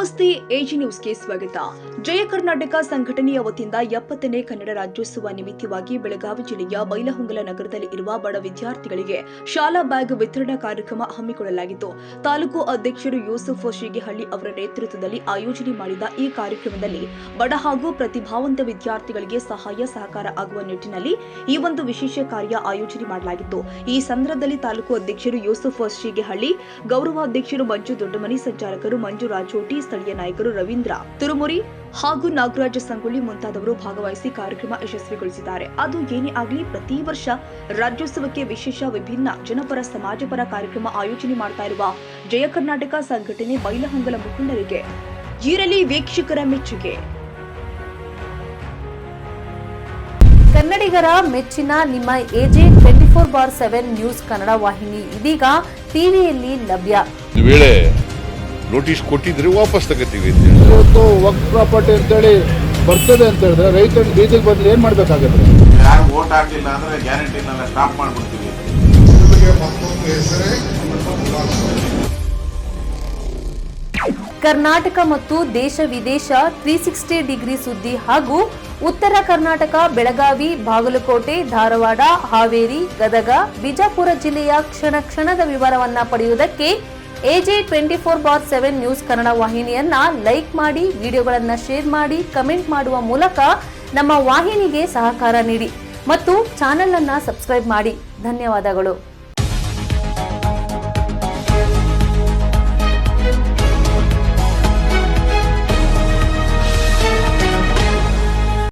ನಮಸ್ತೆ, ಎಜಿ ನ್ಯೂಸ್ಗೆ ಸ್ವಾಗತ. ಜಯ ಕರ್ನಾಟಕ ಸಂಘಟನೆಯ ವತಿಯಿಂದ 70ನೇ ಕನ್ನಡ ರಾಜ್ಯೋತ್ಸವ ನಿಮಿತ್ತವಾಗಿ ಬೆಳಗಾವಿ ಜಿಲ್ಲೆಯ ಬೈಲಹೊಂಗಲ ನಗರದಲ್ಲಿ ಇರುವ ಬಡ ವಿದ್ಯಾರ್ಥಿಗಳಿಗೆ ಶಾಲಾ ಬ್ಯಾಗ್ ವಿತರಣಾ ಕಾರ್ಯಕ್ರಮ ಹಮ್ಮಿಕೊಳ್ಳಲಾಗಿತ್ತು. ತಾಲೂಕು ಅಧ್ಯಕ್ಷರು ಯೂಸುಫ್ ಶೀಗಿಹಳ್ಳಿ ಅವರ ನೇತೃತ್ವದಲ್ಲಿ ಆಯೋಜನೆ ಮಾಡಿದ ಈ ಕಾರ್ಯಕ್ರಮದಲ್ಲಿ ಬಡ ಹಾಗೂ ಪ್ರತಿಭಾವಂತ ವಿದ್ಯಾರ್ಥಿಗಳಿಗೆ ಸಹಾಯ ಸಹಕಾರ ಆಗುವ ನಿಟ್ಟಿನಲ್ಲಿ ಈ ಒಂದು ವಿಶೇಷ ಕಾರ್ಯ ಆಯೋಜನೆ ಮಾಡಲಾಗಿತ್ತು. ಈ ಸಂದರ್ಭದಲ್ಲಿ ತಾಲೂಕು ಅಧ್ಯಕ್ಷರು ಯೂಸುಫ್ ಶೀಗಿಹಳ್ಳಿ, ಗೌರವಾಧ್ಯಕ್ಷರು ಮಂಜು ದೊಡ್ಡಮನಿ, ಸಂಚಾಲಕರು ಮಂಜು ರಾಜೋಟಿ, ಸ್ಥಳೀಯ ನಾಯಕರು ರವೀಂದ್ರ ತುರುಮುರಿ ಹಾಗೂ ನಾಗರಾಜ ಸಂಗೊಳ್ಳಿ ಮುಂತಾದವರು ಭಾಗವಹಿಸಿ ಕಾರ್ಯಕ್ರಮ ಯಶಸ್ವಿಗೊಳಿಸಿದ್ದಾರೆ. ಅದು ಏನೇ ಆಗಲಿ, ಪ್ರತಿ ವರ್ಷ ರಾಜ್ಯೋತ್ಸವಕ್ಕೆ ವಿಶೇಷ ವಿಭಿನ್ನ ಜನಪರ ಸಮಾಜಪರ ಕಾರ್ಯಕ್ರಮ ಆಯೋಜನೆ ಮಾಡ್ತಾ ಇರುವ ಜಯ ಕರ್ನಾಟಕ ಸಂಘಟನೆ ಬೈಲಹೊಂಗಲ ಮುಖಂಡರಿಗೆ ಇರಲಿ ವೀಕ್ಷಕರ ಮೆಚ್ಚುಗೆ. ಕನ್ನಡಿಗರ ಮೆಚ್ಚಿನ ನಿಮ್ಮ ಎಜೆ 24/7 ನ್ಯೂಸ್ ಕನ್ನಡ ವಾಹಿನಿ ಇದೀಗ ಟಿವಿಯಲ್ಲಿ ಲಭ್ಯ. ನೋಟಿಸ್ ಕೊಟ್ಟಿದ್ರೆ ವಾಪಸ್ ತಗೋತೀವಿ. ಇವತ್ತು ವಕ್ಫ್ ಪ್ರಾಪರ್ಟಿ ಅಂತೇಳಿ ಬರ್ತದೆ ಅಂತ ಹೇಳಿದ್ರೆ ರೈತರು ಬೀದಿಗೆ ಬಂದ್ರೆ ಏನ್ ಮಾಡ್ಬೇಕಾಗತ್ತೆ? ಯಾರು ವೋಟ್ ಹಾಕಿಲ್ಲ ಅಂದ್ರೆ ಗ್ಯಾರಂಟಿನೆಲ್ಲ ಸ್ಟಾಪ್ ಮಾಡ್ಬಿಡ್ತೀವಿ. ಕರ್ನಾಟಕ ಮತ್ತು ದೇಶ ವಿದೇಶ 360 ಡಿಗ್ರಿ ಸುದ್ದಿ ಹಾಗೂ ಉತ್ತರ ಕರ್ನಾಟಕ, ಬೆಳಗಾವಿ, ಬಾಗಲಕೋಟೆ, ಧಾರವಾಡ, ಹಾವೇರಿ, ಗದಗ, ಬಿಜಾಪುರ ಜಿಲ್ಲೆಯ ಕ್ಷಣ ಕ್ಷಣದ ವಿವರವನ್ನ ಪಡೆಯುವುದಕ್ಕೆ ಎಜೆ 24/7 ನ್ಯೂಸ್ ಕನ್ನಡ ವಾಹಿನಿಯನ್ನ ಲೈಕ್ ಮಾಡಿ, ವಿಡಿಯೋಗಳನ್ನ ಶೇರ್ ಮಾಡಿ, ಕಮೆಂಟ್ ಮಾಡುವ ಮೂಲಕ ನಮ್ಮ ವಾಹಿನಿಗೆ ಸಹಕಾರ ನೀಡಿ ಮತ್ತು ಚಾನೆಲ್ ಅನ್ನ ಸಬ್ಸ್ಕ್ರೈಬ್ ಮಾಡಿ. ಧನ್ಯವಾದಗಳು.